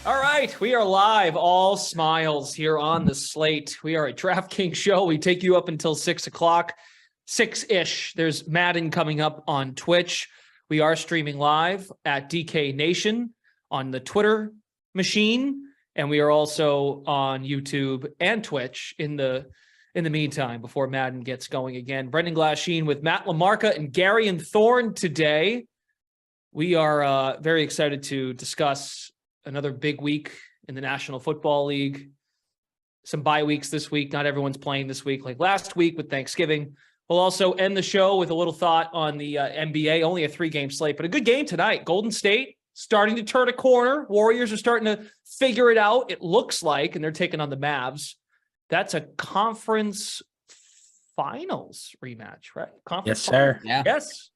All right, we are live, all smiles here on the slate. We are a DraftKings show. We take you up until 6 o'clock, 6-ish. There's Madden coming up on Twitch. We are streaming live at DK Nation on the Twitter machine, and we are also on YouTube and Twitch in the meantime before Madden gets going again. Brendan Glasheen with Matt LaMarca and Gary and Thorne today. We are very excited to discuss another big week in the National Football League. Some bye weeks this week. Not everyone's playing this week like last week with Thanksgiving. We'll also end the show with a little thought on the NBA. Only a 3-game slate, but a good game tonight. Golden State starting to turn a corner. Warriors are starting to figure it out, it looks like, and they're taking on the Mavs. That's a conference finals rematch, right? Conference yes, sir. Yeah. Yes,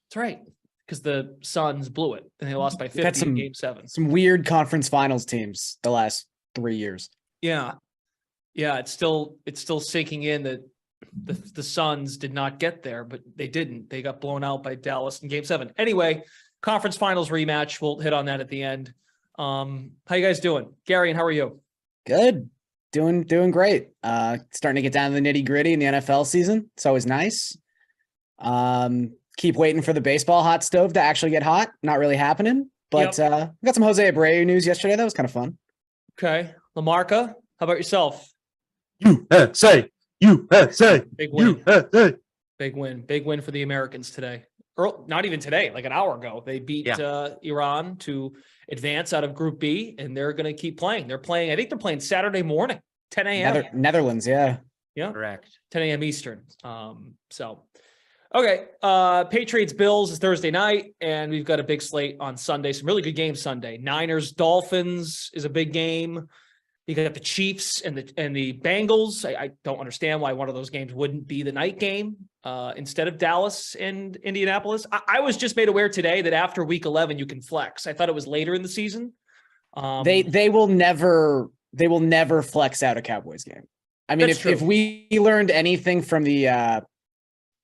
that's right. Because the Suns blew it and they lost by 50 in Game 7. Some weird conference finals teams the last 3 years. Yeah. It's still sinking in that the Suns did not get there, but they didn't. They got blown out by Dallas in Game 7. Anyway, conference finals rematch. We'll hit on that at the end. How you guys doing? Gary, and how are you? Good. Doing great. Starting to get down to the nitty-gritty in the NFL season. It's always nice. Keep waiting for the baseball hot stove to actually get hot. Not really happening, but we got some Jose Abreu news yesterday. That was kind of fun. Okay. LaMarca, how about yourself? USA. Big win. USA. Big win for the Americans today. Not even today, like an hour ago. They beat Iran to advance out of Group B, and they're going to keep playing. I think they're playing Saturday morning, 10 a.m. Netherlands, yeah. Yeah. Correct. 10 a.m. Eastern. Okay. Patriots Bills is Thursday night, and we've got a big slate on Sunday. Some really good games Sunday. Niners Dolphins is a big game. You got the Chiefs and the Bengals. I don't understand why one of those games wouldn't be the night game instead of Dallas and Indianapolis. I was just made aware today that after week 11 you can flex. I thought it was later in the season. They will never flex out a Cowboys game. I mean, if we learned anything from the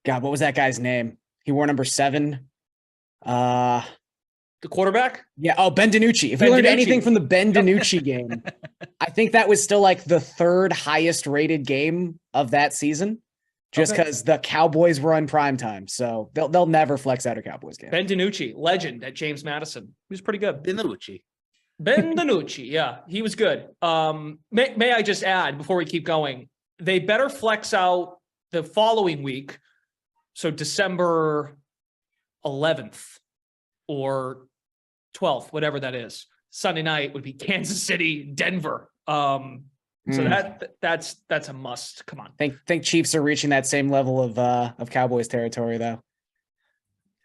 God, what was that guy's name? He wore number 7. The quarterback? Yeah. Oh, Ben DiNucci. If we learned anything from the Ben DiNucci game, I think that was still like the 3rd highest rated game of that season, just because the Cowboys were on prime time. So they'll never flex out a Cowboys game. Ben DiNucci, legend at James Madison. He was pretty good. Ben DiNucci. Yeah, he was good. May I just add before we keep going, they better flex out the following week. So December 11th or 12th, whatever that is. Sunday night would be Kansas City, Denver. So that's a must. Come on. Think Chiefs are reaching that same level of Cowboys territory though.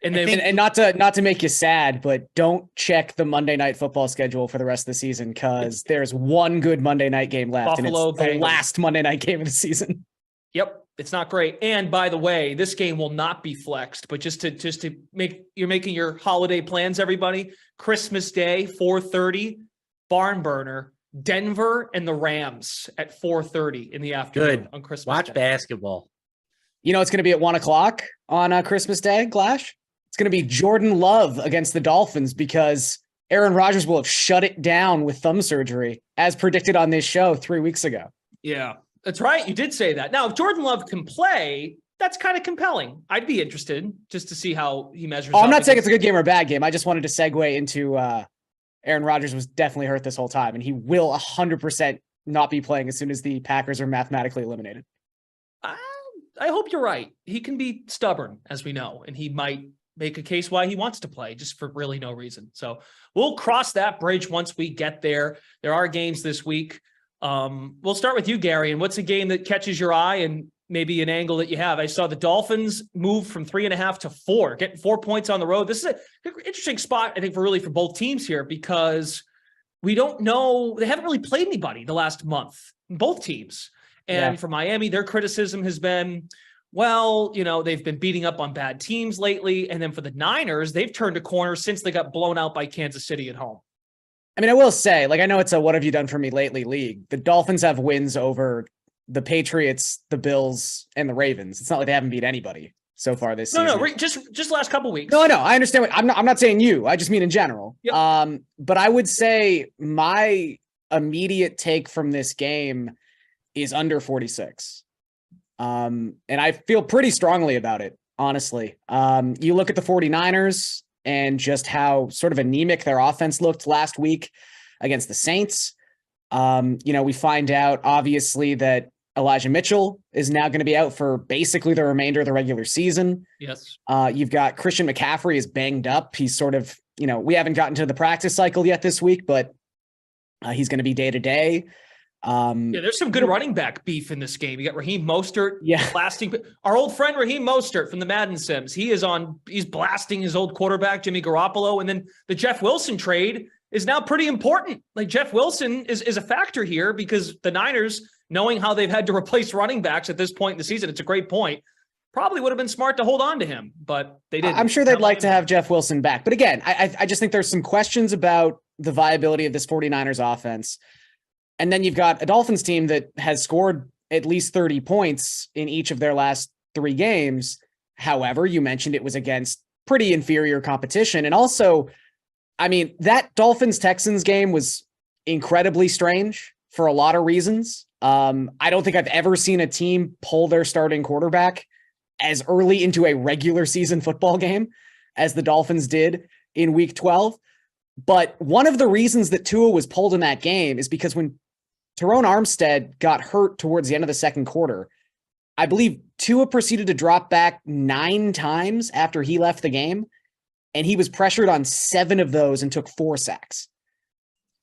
And not to make you sad, but don't check the Monday Night Football schedule for the rest of the season because there's one good Monday night game left, Buffalo and it's the last Monday night game of the season. Yep. It's not great. And by the way, this game will not be flexed, but just to make, you're making your holiday plans, everybody. Christmas Day, 4:30, barn burner, Denver and the Rams at 4:30 in the afternoon on Christmas Watch Day. basketball. You know, it's going to be at 1:00 on Christmas Day, Glash. It's going to be Jordan Love against the Dolphins because Aaron Rodgers will have shut it down with thumb surgery as predicted on this show 3 weeks ago. Yeah. That's right. You did say that. Now, if Jordan Love can play, that's kind of compelling. I'd be interested just to see how he measures up. I'm not saying it's a good game or a bad game. I just wanted to segue into Aaron Rodgers was definitely hurt this whole time, and he will 100% not be playing as soon as the Packers are mathematically eliminated. I hope you're right. He can be stubborn, as we know, and he might make a case why he wants to play just for really no reason. So we'll cross that bridge once we get there. There are games this week. We'll start with you, Gary. And what's a game that catches your eye and maybe an angle that you have? I saw the Dolphins move from 3.5 to 4, getting 4 points on the road. This is an interesting spot, I think, for both teams here because we don't know. They haven't really played anybody the last month, both teams. And for Miami, their criticism has been, well, they've been beating up on bad teams lately. And then for the Niners, they've turned a corner since they got blown out by Kansas City at home. I mean, I will say, I know it's a what have you done for me lately league. The Dolphins have wins over the Patriots, the Bills, and the Ravens. It's not like they haven't beat anybody. so far this No, season. no, just last couple weeks. No, I understand what I'm not saying you. I just mean in general. Yep. But I would say my immediate take from this game is under 46. And I feel pretty strongly about it, honestly. You look at the 49ers and just how sort of anemic their offense looked last week against the Saints. We find out obviously that Elijah Mitchell is now going to be out for basically the remainder of the regular season. Yes. You've got Christian McCaffrey is banged up. He's sort of, we haven't gotten to the practice cycle yet this week, but he's going to be day to day. There's some good running back beef in this game. You got Raheem Mostert blasting our old friend Raheem Mostert from the Madden Sims. He's blasting his old quarterback, Jimmy Garoppolo. And then the Jeff Wilson trade is now pretty important. Like Jeff Wilson is a factor here because the Niners, knowing how they've had to replace running backs at this point in the season, it's a great point. Probably would have been smart to hold on to him, but they didn't. I'm sure they'd like to have Jeff Wilson back. But again, I just think there's some questions about the viability of this 49ers offense. And then you've got a Dolphins team that has scored at least 30 points in each of their last 3 games. However, you mentioned it was against pretty inferior competition. And also, that Dolphins-Texans game was incredibly strange for a lot of reasons. I don't think I've ever seen a team pull their starting quarterback as early into a regular season football game as the Dolphins did in week 12. But one of the reasons that Tua was pulled in that game is because when Tyrone Armstead got hurt towards the end of the second quarter, I believe Tua proceeded to drop back 9 times after he left the game, and he was pressured on 7 of those and took 4 sacks.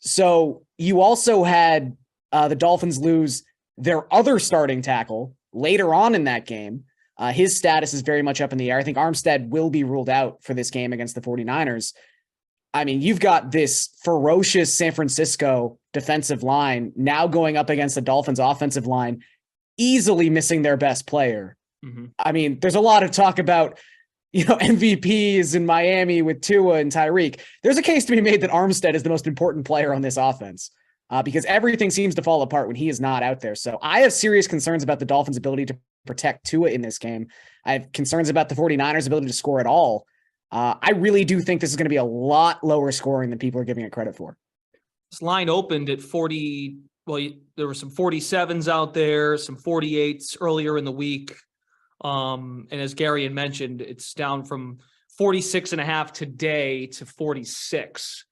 So you also had the Dolphins lose their other starting tackle later on in that game. His status is very much up in the air. I think Armstead will be ruled out for this game against the 49ers. You've got this ferocious San Francisco defensive line now going up against the Dolphins offensive line, easily missing their best player. Mm-hmm. There's a lot of talk about, MVPs in Miami with Tua and Tyreek. There's a case to be made that Armstead is the most important player on this offense because everything seems to fall apart when he is not out there. So I have serious concerns about the Dolphins' ability to protect Tua in this game. I have concerns about the 49ers' ability to score at all. I really do think this is going to be a lot lower scoring than people are giving it credit for. This line opened at 40. Well, there were some 47s out there, some 48s earlier in the week. And as Gary had mentioned, it's down from 46.5 today to 46.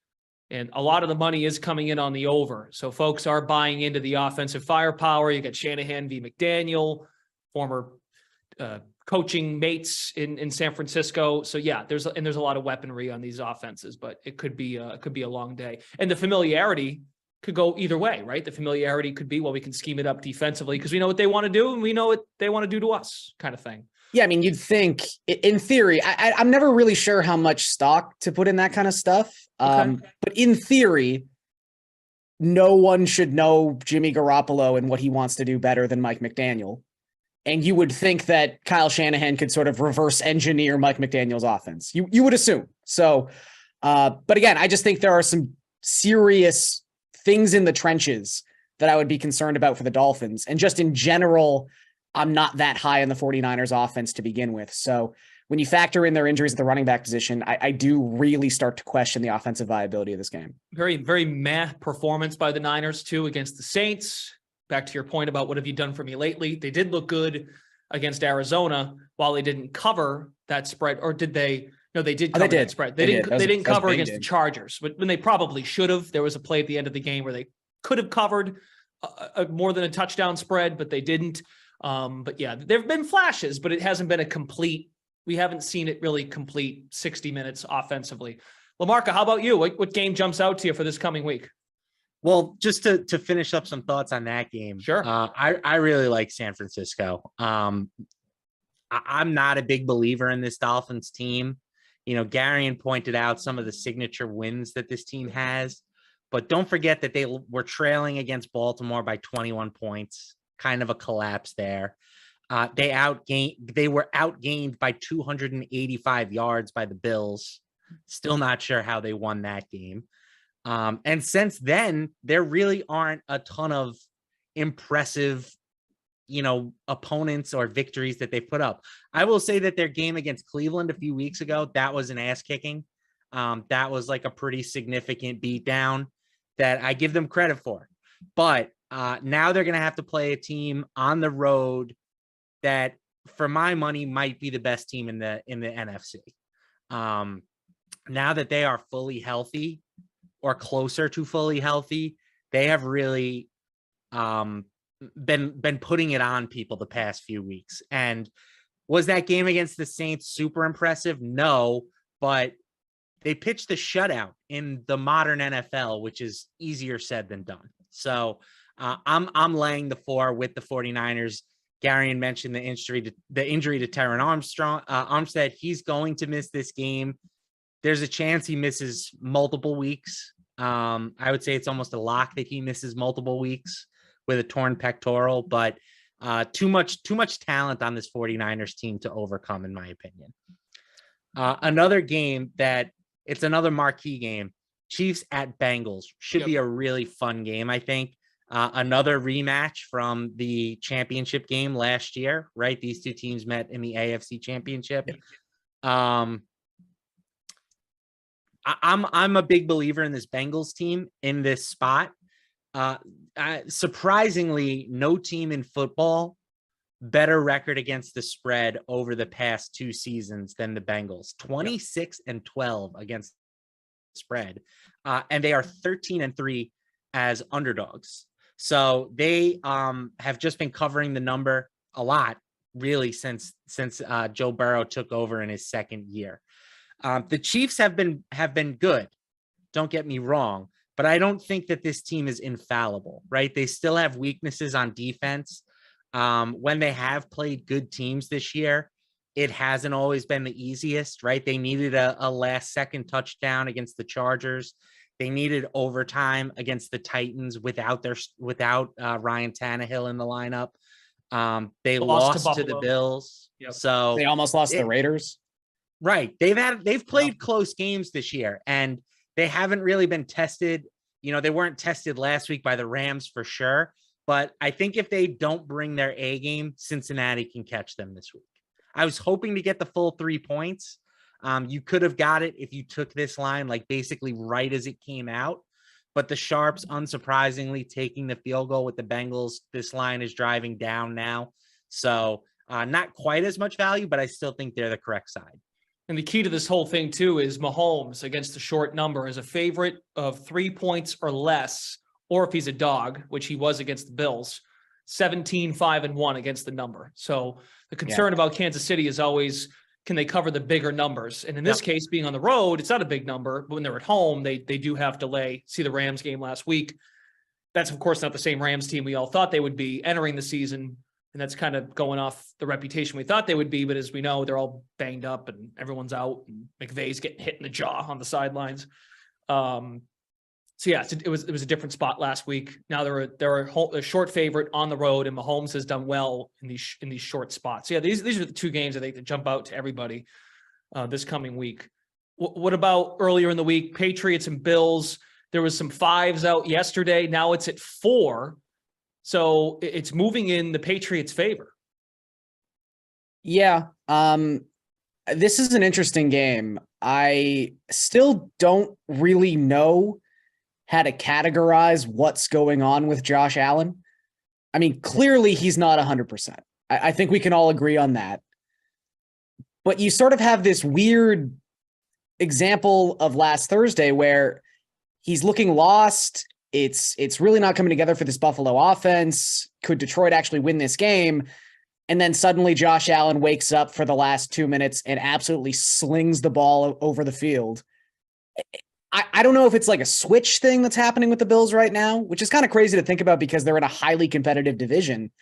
And a lot of the money is coming in on the over. So folks are buying into the offensive firepower. You got Shanahan v. McDaniel, former coaching mates in San Francisco. So yeah, there's a lot of weaponry on these offenses, but it could be a long day. And the familiarity could go either way, right? The familiarity could be, well, we can scheme it up defensively because we know what they want to do and we know what they want to do to us, kind of thing. Yeah, you'd think in theory, I'm never really sure how much stock to put in that kind of stuff. Okay. But in theory, no one should know Jimmy Garoppolo and what he wants to do better than Mike McDaniel. And you would think that Kyle Shanahan could sort of reverse engineer Mike McDaniel's offense. You would assume. So, but again, I just think there are some serious things in the trenches that I would be concerned about for the Dolphins. And just in general, I'm not that high on the 49ers offense to begin with. So when you factor in their injuries at the running back position, I do really start to question the offensive viability of this game. Very, very meh performance by the Niners too against the Saints. Back to your point about what have you done for me lately? They did look good against Arizona while they didn't cover that spread, or did they? No, they did cover that spread. They didn't cover against the Chargers, but when they probably should have. There was a play at the end of the game where they could have covered more than a touchdown spread, but they didn't. But yeah, there have been flashes, but it hasn't been a complete. We haven't seen it really complete 60 minutes offensively. LaMarca, how about you? What game jumps out to you for this coming week? Well, just to finish up some thoughts on that game. Sure. I really like San Francisco. I'm not a big believer in this Dolphins team. Garion pointed out some of the signature wins that this team has, but don't forget that they were trailing against Baltimore by 21 points, kind of a collapse there. They were outgained by 285 yards by the Bills. Still not sure how they won that game. And since then, there really aren't a ton of impressive opponents or victories that they put up. I will say that their game against Cleveland a few weeks ago, that was an ass kicking. That was like a pretty significant beatdown that I give them credit for. But now they're going to have to play a team on the road that, for my money, might be the best team in the NFC. Now that they are fully healthy or closer to fully healthy, they have really been putting it on people the past few weeks. And was that game against the Saints super impressive? No, but they pitched the shutout in the modern NFL, which is easier said than done. So I'm laying the 4 with the 49ers. Garion mentioned the injury to Terron Armstead. He's going to miss this game. There's a chance he misses multiple weeks. I would say it's almost a lock that he misses multiple weeks with a torn pectoral, but too much talent on this 49ers team to overcome, in my opinion. Another game that it's another marquee game, Chiefs at Bengals, should be a really fun game, I think. Another rematch from the championship game last year, right? These two teams met in the AFC championship. I'm a big believer in this Bengals team in this spot. Surprisingly, no team in football better record against the spread over the past 2 seasons than the Bengals. 26-12 against the spread, and they are 13-3 as underdogs. So they have just been covering the number a lot, really, since Joe Burrow took over in his second year. The Chiefs have been good. Don't get me wrong, but I don't think that this team is infallible, right? They still have weaknesses on defense. When they have played good teams this year, it hasn't always been the easiest, right? They needed a last-second touchdown against the Chargers. They needed overtime against the Titans without Ryan Tannehill in the lineup. They lost to the Bills. So they almost lost the Raiders. Right. They've played close games this year, and they haven't really been tested. They weren't tested last week by the Rams for sure. But I think if they don't bring their A game, Cincinnati can catch them this week. I was hoping to get the full 3 points. You could have got it if you took this line like basically right as it came out. But the Sharps, unsurprisingly, taking the field goal with the Bengals. This line is driving down now. So not quite as much value, but I still think they're the correct side. And the key to this whole thing, too, is Mahomes against the short number is a favorite of 3 points or less, or if he's a dog, which he was against the Bills, 17-5-1 against the number. So the concern about Kansas City is always, can they cover the bigger numbers? And in this case, being on the road, it's not a big number, but when they're at home, they do have to see the Rams game last week. That's, of course, not the same Rams team we all thought they would be entering the season. And that's kind of going off the reputation we thought they would be. But as we know, they're all banged up and everyone's out, and McVay's getting hit in the jaw on the sidelines. So yeah, it was a different spot last week. Now they're a short favorite on the road, and Mahomes has done well in these short spots. So yeah, these are the 2 games I think that jump out to everybody this coming week. What about earlier in the week? Patriots and Bills. There was some 5s out yesterday. Now it's at 4. So it's moving in the Patriots' favor. Yeah. This is an interesting game. I still don't really know how to categorize what's going on with Josh Allen. I mean, clearly he's not 100%. I think we can all agree on that. But you sort of have this weird example of last Thursday where he's looking lost. It's really not coming together for this Buffalo offense. Could Detroit actually win this game? And then suddenly Josh Allen wakes up for the last 2 minutes and absolutely slings the ball over the field. I don't know if it's like a switch thing that's happening with the Bills right now, which is kind of crazy to think about because they're in a highly competitive division,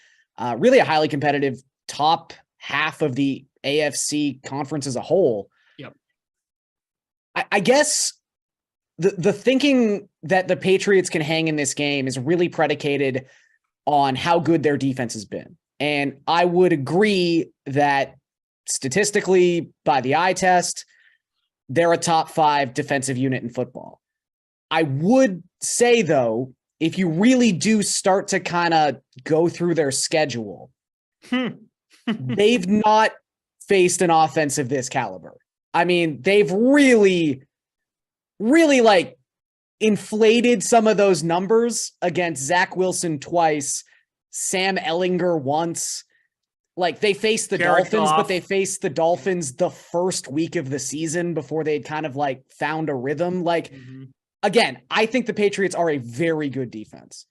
really a highly competitive top half of the AFC conference as a whole. Yep. I guess the thinking that the Patriots can hang in this game is really predicated on how good their defense has been. And I would agree that statistically, by the eye test, they're a top 5 defensive unit in football. I would say, though, if you really do start to kind of go through their schedule, They've not faced an offense of this caliber. I mean, they've really like inflated some of those numbers against Zach Wilson twice, Sam Ellinger once. Like they faced the Jared Dolphins, Goff. but they faced the Dolphins the first week of the season before they'd kind of like found a rhythm. Like, again, I think the Patriots are a very good defense.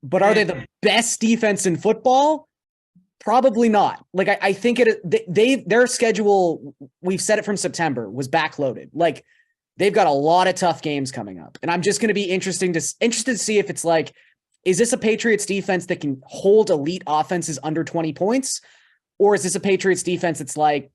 But are they the best defense in football? Probably not. Like I think their schedule, we've said it from September, was backloaded. Like they've got a lot of tough games coming up. And I'm just going to be interested to see if it's like, is this a Patriots defense that can hold elite offenses under 20 points? Or is this a Patriots defense that's like,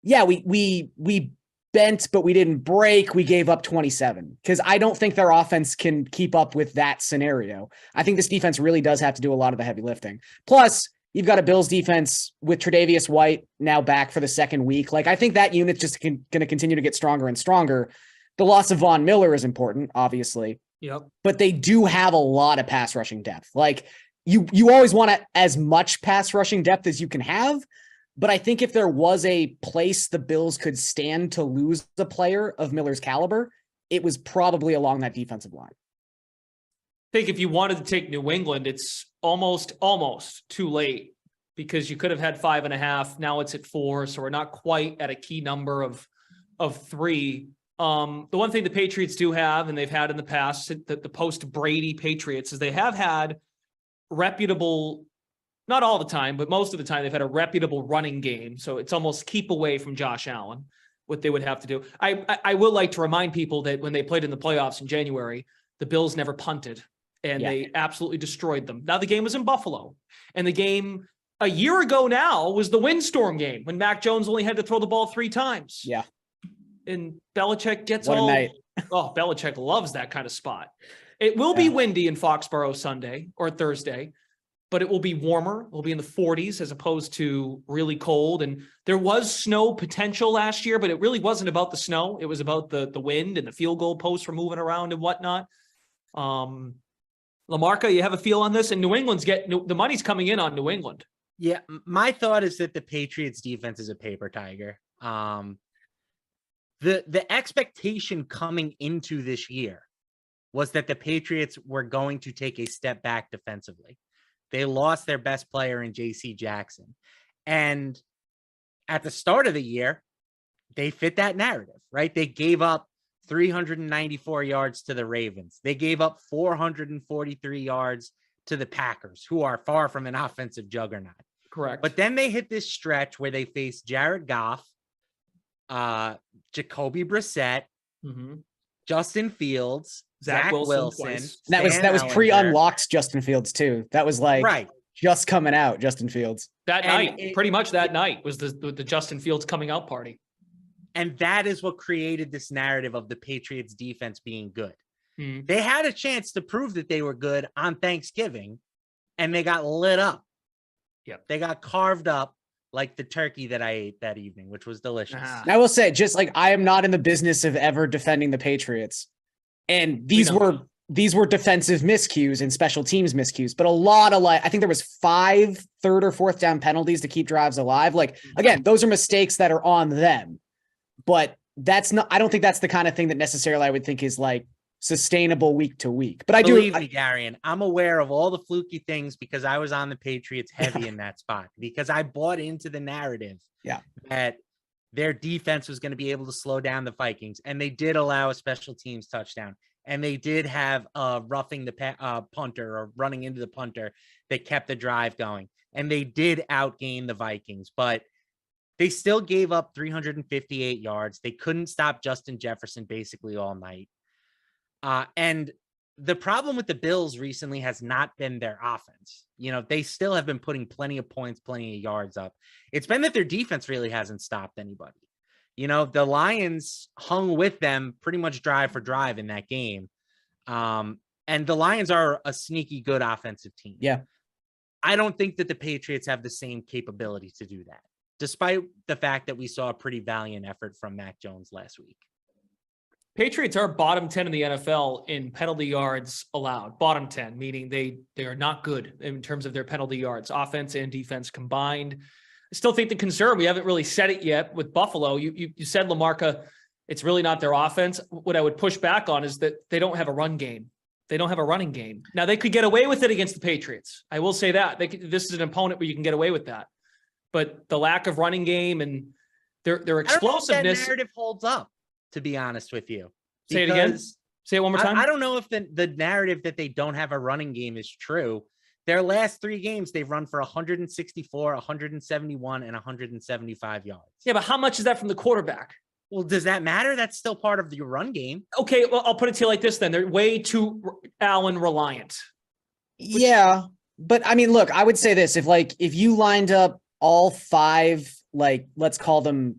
yeah, we bent, but we didn't break. We gave up 27. Because I don't think their offense can keep up with that scenario. I think this defense really does have to do a lot of the heavy lifting. Plus, you've got a Bills defense with Tre'Davious White now back for the second week. Like, I think that unit's just going to continue to get stronger and stronger. The loss of Von Miller is important, obviously. Yep. But they do have a lot of pass rushing depth. Like you always want as much pass rushing depth as you can have. But I think if there was a place the Bills could stand to lose a player of Miller's caliber, it was probably along that defensive line. I think if you wanted to take New England, it's almost too late because you could have had 5.5. Now it's at 4. So we're not quite at a key number of 3. The one thing the Patriots do have, and they've had in the past, the post-Brady Patriots, is they have had reputable, not all the time, but most of the time, they've had a reputable running game. So it's almost keep away from Josh Allen, what they would have to do. I will like to remind people that when they played in the playoffs in January, the Bills never punted, and they absolutely destroyed them. Now, the game was in Buffalo, and the game a year ago now was the windstorm game when Mac Jones only had to throw the ball 3 times. Yeah. And Belichick gets what all. a night. Oh, Belichick loves that kind of spot. It will be windy in Foxborough Sunday or Thursday, but it will be warmer. It will be in the 40s as opposed to really cold. And there was snow potential last year, but it really wasn't about the snow. It was about the wind and the field goal posts were moving around and whatnot. LaMarca, you have a feel on this? And New England's the money's coming in on New England. Yeah, my thought is that the Patriots defense is a paper tiger. The expectation coming into this year was that the Patriots were going to take a step back defensively. They lost their best player in J.C. Jackson. And at the start of the year, they fit that narrative, right? They gave up 394 yards to the Ravens. They gave up 443 yards to the Packers, who are far from an offensive juggernaut. Correct. But then they hit this stretch where they faced Jared Goff, Jacoby Brissett, Justin Fields, Zach Wilson. That was pre-unlocked Justin Fields too. That was like just coming out Justin Fields. That night, pretty much that night was the Justin Fields coming out party. And that is what created this narrative of the Patriots defense being good. They had a chance to prove that they were good on Thanksgiving, and they got lit up. Yep. They got carved up like the turkey that I ate that evening, which was delicious. I will say, just like I am not in the business of ever defending the Patriots. And these were defensive miscues and special teams miscues, but a lot of I think there was 5 third or fourth down penalties to keep drives alive. Like, again, those are mistakes that are on them, but I don't think that's the kind of thing that necessarily I would think is like sustainable week to week. But Believe me, Darian, I'm aware of all the fluky things because I was on the Patriots heavy in that spot because I bought into the narrative that their defense was going to be able to slow down the Vikings, and they did allow a special teams touchdown, and they did have roughing the punter or running into the punter that kept the drive going, and they did outgain the Vikings, but they still gave up 358 yards. They couldn't stop Justin Jefferson basically all night. And the problem with the Bills recently has not been their offense. You know, they still have been putting plenty of points, plenty of yards up. It's been that their defense really hasn't stopped anybody. You know, the Lions hung with them pretty much drive for drive in that game. And the Lions are a sneaky good offensive team. Yeah. I don't think that the Patriots have the same capability to do that, despite the fact that we saw a pretty valiant effort from Mac Jones last week. Patriots are bottom 10 in the NFL in penalty yards allowed. Bottom 10, meaning they are not good in terms of their penalty yards, offense and defense combined. I still think the concern, we haven't really said it yet with Buffalo. You said, LaMarca, it's really not their offense. What I would push back on is that they don't have a run game. They don't have a running game. Now, they could get away with it against the Patriots. I will say that. This is an opponent where you can get away with that. But the lack of running game and their explosiveness. I don't know if that narrative holds up, to be honest with you. Say it again. Say it one more time. I don't know if the narrative that they don't have a running game is true. Their last 3 games, they've run for 164, 171, and 175 yards. Yeah, but how much is that from the quarterback? Well, does that matter? That's still part of your run game. Okay, well, I'll put it to you like this then. They're way too Allen reliant. Yeah. But I mean, look, I would say this. If you lined up all 5, like, let's call them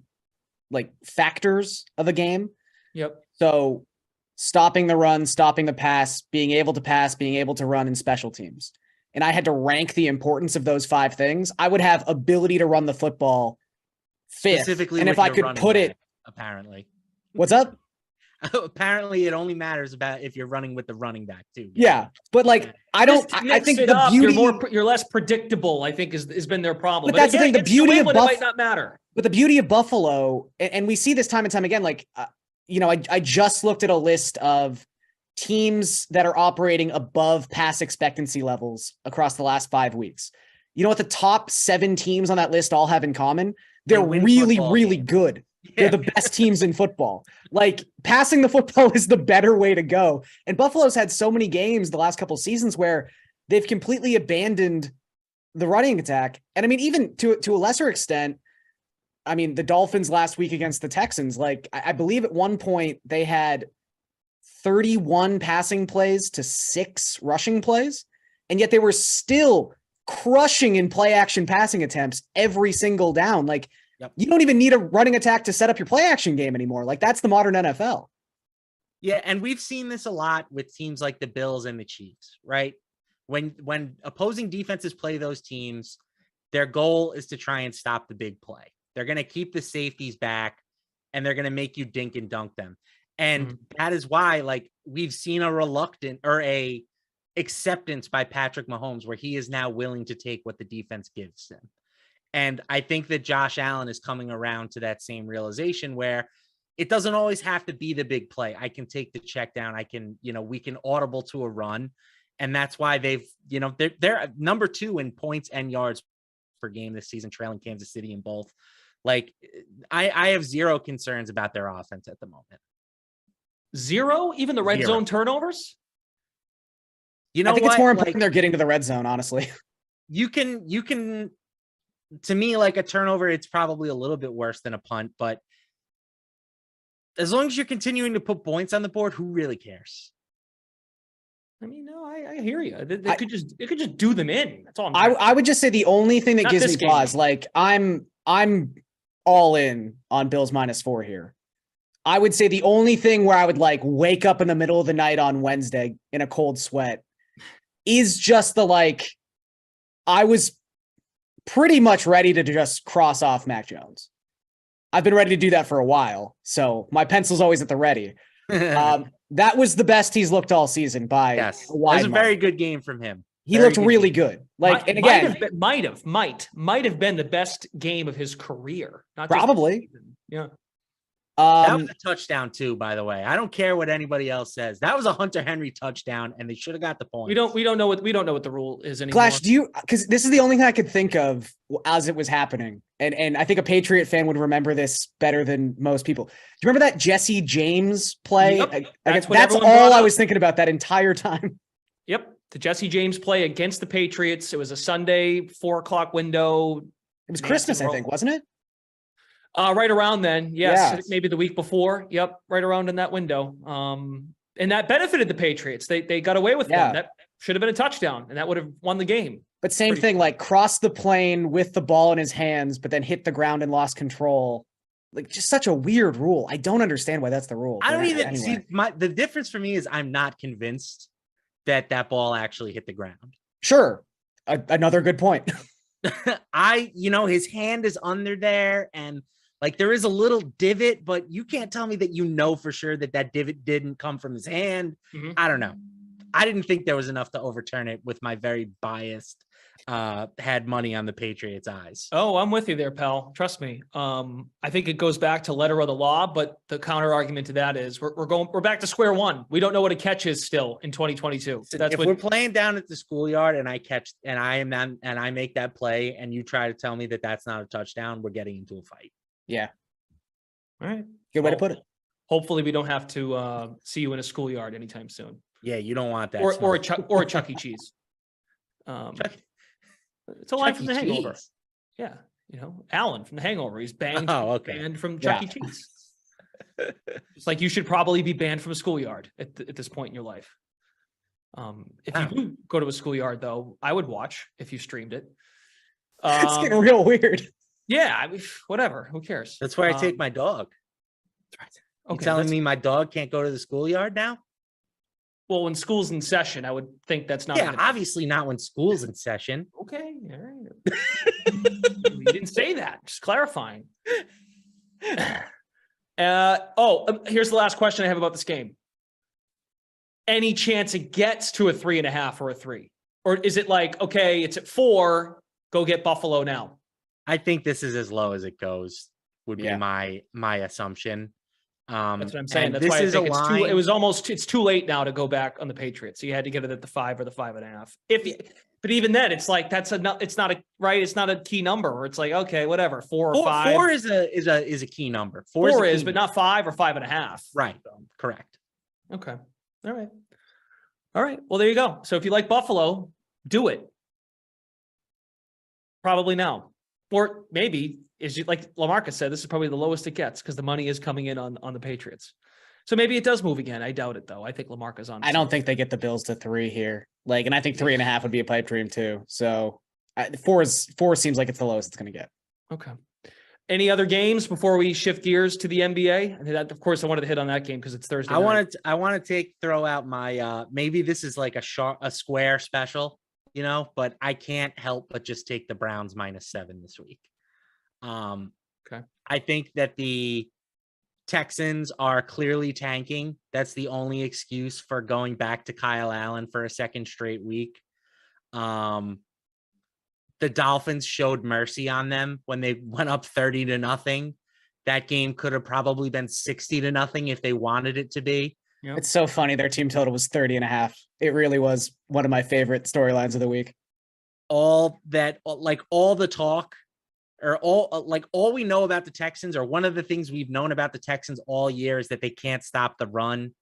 like factors of a game. Yep. So stopping the run, stopping the pass, being able to run, and special teams. And I had to rank the importance of those 5 things. I would have ability to run the football 5th. Specifically, and if I could put it, apparently. What's up? Apparently, it only matters about if you're running with the running back too. Yeah, but like I think the beauty you're less predictable. I think has been their problem. But that's again, the thing. The beauty of Buffalo might not matter. But the beauty of Buffalo, and we see this time and time again. Like, I just looked at a list of teams that are operating above pass expectancy levels across the last 5 weeks. You know what the top 7 teams on that list all have in common? They're really good. They're the best teams in football. Like, passing the football is the better way to go. And Buffalo's had so many games the last couple of seasons where they've completely abandoned the running attack. And I mean, even to a lesser extent, I mean, the Dolphins last week against the Texans, like I believe at one point they had 31 passing plays to 6 rushing plays. And yet they were still crushing in play action passing attempts every single down. Like, you don't even need a running attack to set up your play action game anymore. Like, that's the modern NFL. Yeah, and we've seen this a lot with teams like the Bills and the Chiefs, right? When opposing defenses play those teams, their goal is to try and stop the big play. They're going to keep the safeties back, and they're going to make you dink and dunk them. And that is why, like, we've seen a reluctant or a acceptance by Patrick Mahomes where he is now willing to take what the defense gives him. And I think that Josh Allen is coming around to that same realization where it doesn't always have to be the big play. I can take the check down. I can, we can audible to a run. And that's why they've, they're number 2 in points and yards per game this season, trailing Kansas City in both. Like, I have 0 concerns about their offense at the moment. 0? Even the red zone turnovers? I think it's more important they're getting to the red zone, honestly. You can, to me, like a turnover, it's probably a little bit worse than a punt, but as long as you're continuing to put points on the board, who really cares? I mean, no, I hear you. They could just do them in. That's all. I would just say the only thing that gives me pause, like I'm all in on Bills -4 here. I would say the only thing where I would like wake up in the middle of the night on Wednesday in a cold sweat is just I was pretty much ready to just cross off Mac Jones. I've been ready to do that for a while, so my pencil's always at the ready. That was the best he's looked all season by a wide It was a very good game from him. He looked really good. Like, and again, might have been the best game of his career. Not probably. Yeah. That was a touchdown too, by the way. I don't care what anybody else says. That was a Hunter Henry touchdown, and they should have got the point. We don't know what the rule is anymore. Clash, because this is the only thing I could think of as it was happening, and I think a Patriot fan would remember this better than most people. Do you remember that Jesse James play? Yep. That's all I was thinking about that entire time. Yep, the Jesse James play against the Patriots. It was a Sunday 4:00 window. It was Christmas, I think, wasn't it? Right around then. Yes. Maybe the week before. Yep. Right around in that window. And that benefited the Patriots. They got away with one. That should have been a touchdown, and that would have won the game. But same thing, like crossed the plane with the ball in his hands, but then hit the ground and lost control. Like, just such a weird rule. I don't understand why that's the rule. I don't even see the difference for me is I'm not convinced that ball actually hit the ground. Sure. Another good point. His hand is under there, and Like there is a little divot, but you can't tell me that you know for sure that that divot didn't come from his hand. I don't know. I didn't think there was enough to overturn it with my very biased, had money on the Patriots' eyes. Oh, I'm with you there, pal. Trust me. I think it goes back to letter of the law, but the counter argument to that is we're back to square one. We don't know what a catch is still in 2022. If we're playing down at the schoolyard and I catch and I make that play and you try to tell me that that's not a touchdown, we're getting into a fight. Yeah. All right. Good way to put it. Hopefully we don't have to see you in a schoolyard anytime soon. Yeah, you don't want that. Or a Chuck E. Cheese. It's a line from The Hangover. Yeah, Alan from The Hangover. He's banned. Banned from Chuck E. Cheese. It's like you should probably be banned from a schoolyard at this point in your life. If you do go to a schoolyard, though, I would watch if you streamed it. It's getting real weird. Yeah, I mean, whatever. Who cares? That's where I take my dog. You telling me my dog can't go to the schoolyard now? Well, when school's in session, I would think that's not. Yeah, obviously not when school's in session. Okay, all right. You didn't say that. Just clarifying. Here's the last question I have about this game. Any chance it gets to a 3.5 or a 3? Or is it like, okay, it's at 4, go get Buffalo now? I think this is as low as it goes, would be my assumption. That's what I'm saying. That's why I think it's too late now to go back on the Patriots. So you had to get it at the 5 or the 5.5. But even then, it's like it's not a key number. Where it's like, okay, whatever, 4 or 5. 4 is a key number. 4 is, but not 5 or 5.5. Right. Correct. Okay. All right. Well, there you go. So if you like Buffalo, do it. Probably now, or maybe. Like LaMarcus said, this is probably the lowest it gets because the money is coming in on the Patriots. So maybe it does move again. I doubt it, though. I think LaMarcus on. I don't think they get the Bills to 3 here. And I think 3.5 would be a pipe dream too. So 4 seems like it's the lowest it's going to get. Okay. Any other games before we shift gears to the NBA? And that, of course, I wanted to hit on that game because it's Thursday. I want to throw out my maybe this is like a square special, but I can't help but just take the Browns -7 this week. Okay. I think that the Texans are clearly tanking. That's the only excuse for going back to Kyle Allen for a second straight week. The Dolphins showed mercy on them when they went up 30-0. That game could have probably been 60-0 if they wanted it to be. Yep. It's so funny. Their team total was 30.5. It really was one of my favorite storylines of the week. All the talk, or all we know about the Texans, or one of the things we've known about the Texans all year, is that they can't stop the run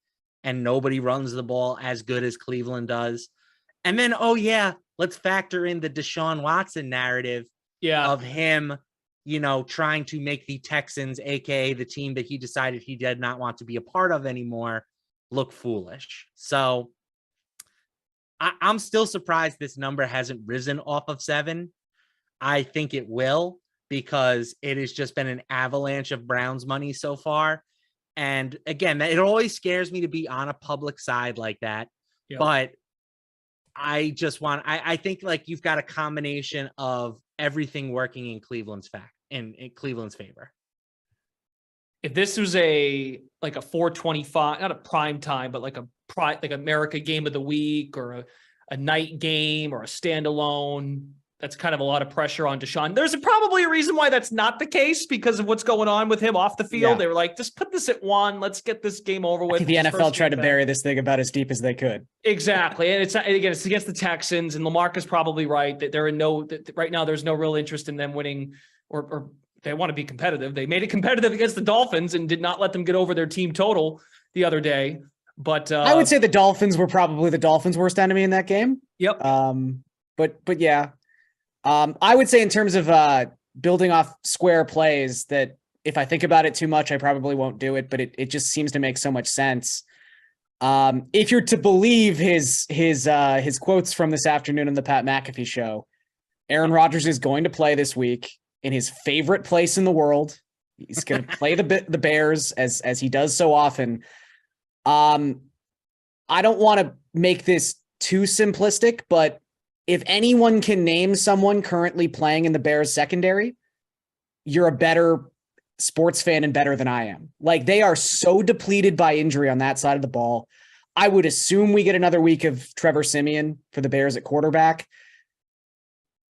and nobody runs the ball as good as Cleveland does. And then, let's factor in the Deshaun Watson narrative of him, trying to make the Texans, aka the team that he decided he did not want to be a part of anymore, look foolish. So I'm still surprised this number hasn't risen off of 7. I think it will, because it has just been an avalanche of Browns money so far. And again, it always scares me to be on a public side like that. Yep. But I just I think like you've got a combination of everything working in Cleveland's Cleveland's favor. If this was a 4:25, not a prime time, but like America game of the week, or a night game, or a standalone, that's kind of a lot of pressure on Deshaun. There's probably a reason why that's not the case, because of what's going on with him off the field. Yeah. They were like, just put this at 1. Let's get this game over with. The NFL tried to bury this thing about as deep as they could. Exactly. And it's against the Texans, and LaMarcus probably right that right now there's no real interest in them winning, or they want to be competitive. They made it competitive against the Dolphins and did not let them get over their team total the other day. But I would say the Dolphins were probably the Dolphins' worst enemy in that game. Yep. But yeah. I would say in terms of building off square plays, that if I think about it too much, I probably won't do it, but it just seems to make so much sense. If you're to believe his quotes from this afternoon on the Pat McAfee show, Aaron Rodgers is going to play this week in his favorite place in the world. He's going to play the Bears as he does so often. I don't want to make this too simplistic, but if anyone can name someone currently playing in the Bears secondary, you're a better sports fan and better than I am. Like, they are so depleted by injury on that side of the ball. I would assume we get another week of Trevor Siemian for the Bears at quarterback.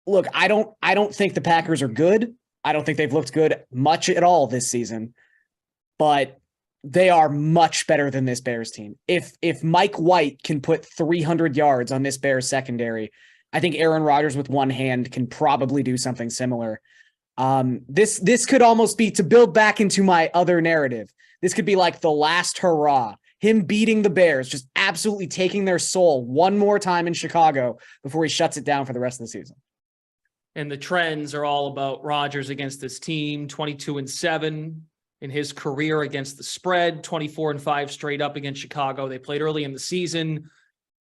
Look, I don't think the Packers are good. I don't think they've looked good much at all this season, but they are much better than this Bears team. If Mike White can put 300 yards on this Bears secondary, I think Aaron Rodgers with one hand can probably do something similar. This could almost be, to build back into my other narrative, this could be like the last hurrah, him beating the Bears, just absolutely taking their soul one more time in Chicago before he shuts it down for the rest of the season. And the trends are all about Rodgers against this team, 22-7 in his career against the spread, 24-5 straight up against Chicago. They played early in the season.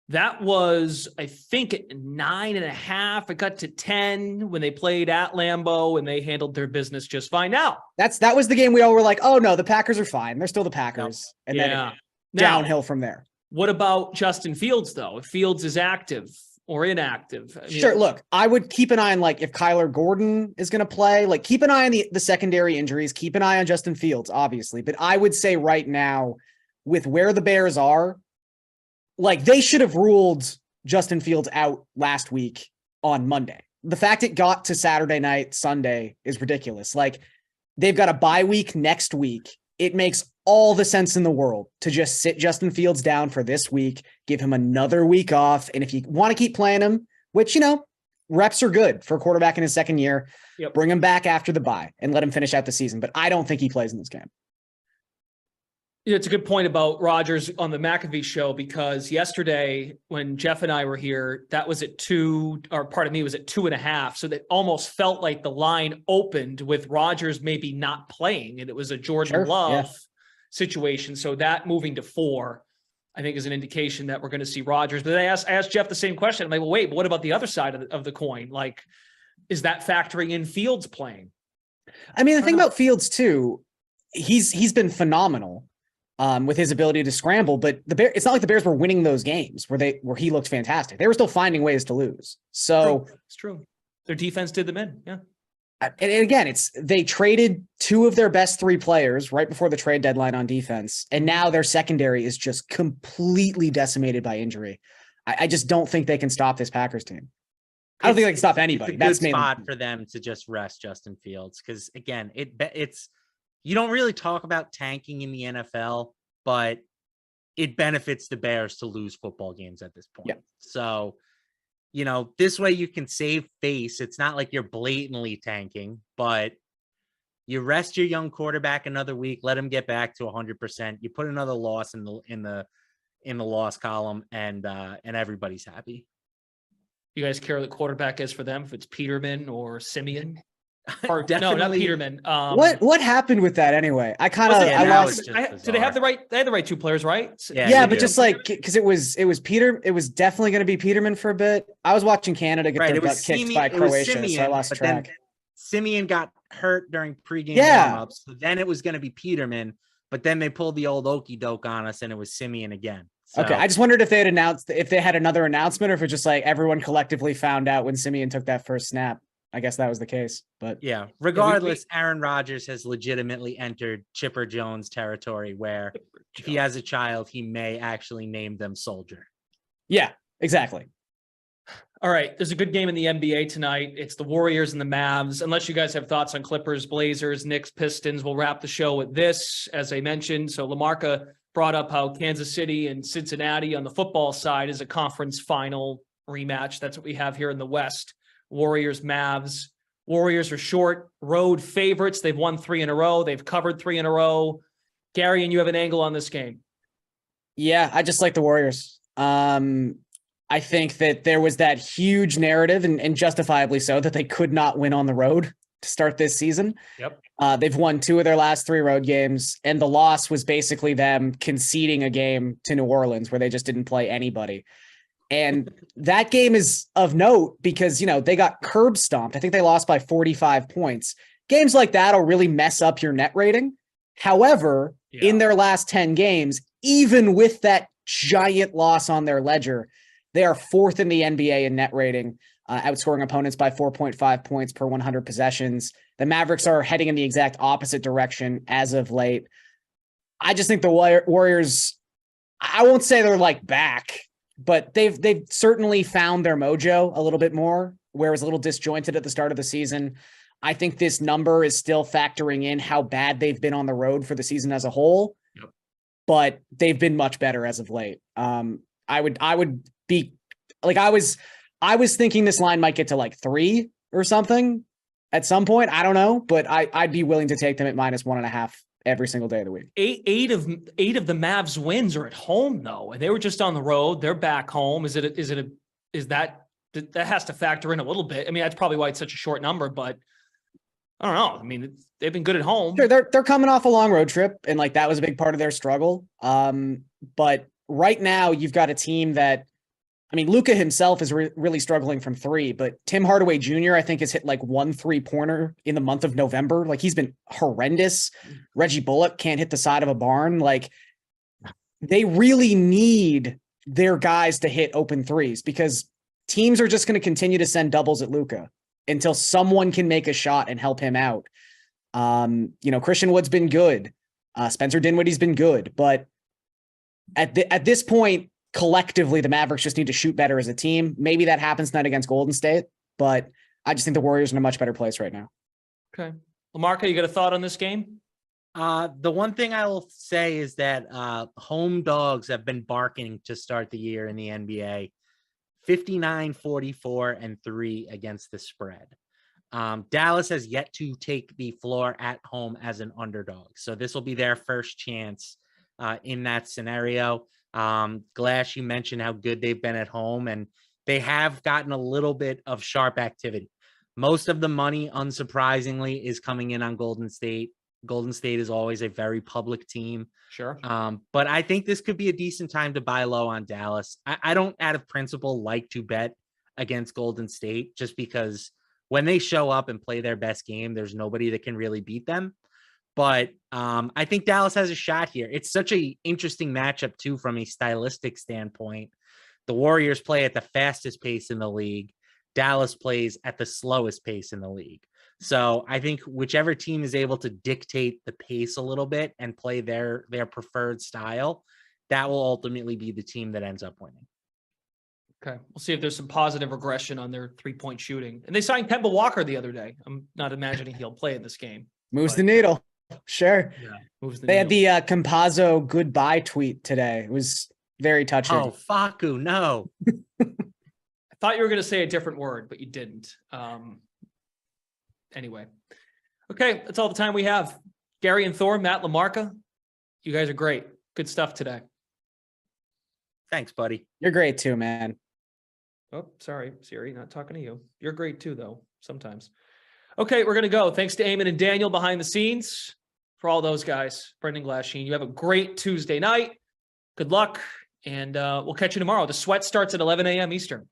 That was, I think, 9.5. It got to 10 when they played at Lambeau, and they handled their business just fine. Now, that was the game we all were like, oh no, the Packers are fine. They're still the Packers. And then downhill from there. What about Justin Fields, though? If Fields is active or inactive? I mean, sure. Look, I would keep an eye on, like, if Kyler Gordon is going to play, like, keep an eye on the secondary injuries, keep an eye on Justin Fields, obviously. But I would say right now, with where the Bears are, like, they should have ruled Justin Fields out last week on Monday. The fact it got to Saturday night, Sunday is ridiculous. Like, they've got a bye week next week. It makes all the sense in the world to just sit Justin Fields down for this week, give him another week off. And if you want to keep playing him, which, reps are good for a quarterback in his second year, bring him back after the bye and let him finish out the season. But I don't think he plays in this game. It's a good point about Rodgers on the McAfee show, because yesterday when Jeff and I were here, that was at 2, or part of me was at 2.5. So that almost felt like the line opened with Rodgers maybe not playing, and it was a Jordan Love situation. So that moving to 4, I think, is an indication that we're going to see Rodgers. But I asked Jeff the same question. I'm like, well, wait, but what about the other side of the coin? Like, is that factoring in Fields playing? I mean, the thing about Fields too, he's been phenomenal. With his ability to scramble, but it's not like the Bears were winning those games where he looked fantastic. They were still finding ways to lose. So it's true. Their defense did them in. Yeah. And again, they traded 2 of their best 3 players right before the trade deadline on defense. And now their secondary is just completely decimated by injury. I just don't think they can stop this Packers team. I don't think they can stop anybody. That's a good spot for them to just rest Justin Fields. Cause again, it's, you don't really talk about tanking in the NFL, but it benefits the Bears to lose football games at this point. Yeah. So, this way you can save face. It's not like you're blatantly tanking, but you rest your young quarterback another week, let him get back to 100%. You put another loss in the loss column, and everybody's happy. You guys care who the quarterback is for them, if it's Peterman or Siemian? Or, Definitely. No, not Peterman. What happened with that anyway? I lost. Do they have the right? They had the right 2 players, right? Yeah, but just like, because it was definitely going to be Peterman for a bit. I was watching Canada get their butt kicked by Croatia, so I lost track. Siemian got hurt during pregame warm-ups, so then it was going to be Peterman, but then they pulled the old okey doke on us, and it was Siemian again. So. Okay, I just wondered if they had another announcement, or if it's just like everyone collectively found out when Siemian took that first snap. I guess that was the case, but yeah, regardless, Aaron Rodgers has legitimately entered Chipper Jones territory, where if he has a child, he may actually name them Soldier. Yeah, exactly. All right, there's a good game in the NBA tonight. It's the Warriors and the Mavs. Unless you guys have thoughts on Clippers, Blazers, Knicks, Pistons, we'll wrap the show with this, as I mentioned. So LaMarca brought up how Kansas City and Cincinnati on the football side is a conference final rematch. That's what we have here in the West. Warriors, Mavs. Warriors are short road favorites. They've won 3 in a row. They've covered 3 in a row. Gary, and you have an angle on this game. Yeah, I just like the Warriors. I think that there was that huge narrative, and justifiably so, that they could not win on the road to start this season. Yep. They've won 2 of their last 3 road games, and the loss was basically them conceding a game to New Orleans where they just didn't play anybody. And that game is of note because, they got curb stomped. I think they lost by 45 points. Games like that will really mess up your net rating. However, in their last 10 games, even with that giant loss on their ledger, they are 4th in the NBA in net rating. outscoring opponents by 4.5 points per 100 possessions. The Mavericks are heading in the exact opposite direction as of late. I just think the Warriors, I won't say they're like back, but they've certainly found their mojo a little bit more, where it was a little disjointed at the start of the season. I think this number is still factoring in how bad they've been on the road for the season as a whole, but they've been much better as of late. I would be like, I was thinking this line might get to like 3 or something at some point. I don't know, but I'd be willing to take them at -1.5 every single day of the week. Eight of the Mavs wins are at home though, and they were just on the road. They're back home. Is that has to factor in a little bit? I mean, that's probably why it's such a short number, but I don't know. I mean, they've been good at home. Sure, they're coming off a long road trip, and like that was a big part of their struggle. But right now you've got a team that, I mean, Luka himself is really struggling from 3, but Tim Hardaway Jr., I think, has hit like 1 3-pointer in the month of November. Like, he's been horrendous. Reggie Bullock can't hit the side of a barn. Like, they really need their guys to hit open threes, because teams are just going to continue to send doubles at Luka until someone can make a shot and help him out. Christian Wood's been good. Spencer Dinwiddie's been good, but at this point, collectively, the Mavericks just need to shoot better as a team. Maybe that happens tonight against Golden State, but I just think the Warriors are in a much better place right now. Okay. LaMarca, you got a thought on this game? The one thing I will say is that home dogs have been barking to start the year in the NBA. 59, 44, and 3 against the spread. Dallas has yet to take the floor at home as an underdog. So this will be their first chance in that scenario. Glass, you mentioned how good they've been at home, and they have gotten a little bit of sharp activity. Most of the money, unsurprisingly, is coming in on Golden State. Golden State is always a very public team. Sure. But I think this could be a decent time to buy low on Dallas. I don't, out of principle, like to bet against Golden State, just because when they show up and play their best game, there's nobody that can really beat them. But I think Dallas has a shot here. It's such an interesting matchup, too, from a stylistic standpoint. The Warriors play at the fastest pace in the league. Dallas plays at the slowest pace in the league. So I think whichever team is able to dictate the pace a little bit and play their preferred style, that will ultimately be the team that ends up winning. Okay. We'll see if there's some positive regression on their 3-point shooting. And they signed Kemba Walker the other day. I'm not imagining he'll play in this game. Moves the needle. Sure. Yeah. Moves the They needle. had the Campazzo goodbye tweet today. It was very touching. Oh, Facu, no. I thought you were going to say a different word, but you didn't. Anyway. Okay. That's all the time we have. Gary and Thor, Matt LaMarca, you guys are great. Good stuff today. Thanks, buddy. You're great too, man. Oh, sorry, Siri, not talking to you. You're great too, though, sometimes. Okay, we're going to go. Thanks to Eamon and Daniel behind the scenes. For all those guys, Brendan Glasheen, you have a great Tuesday night. Good luck, and we'll catch you tomorrow. The sweat starts at 11 a.m. Eastern.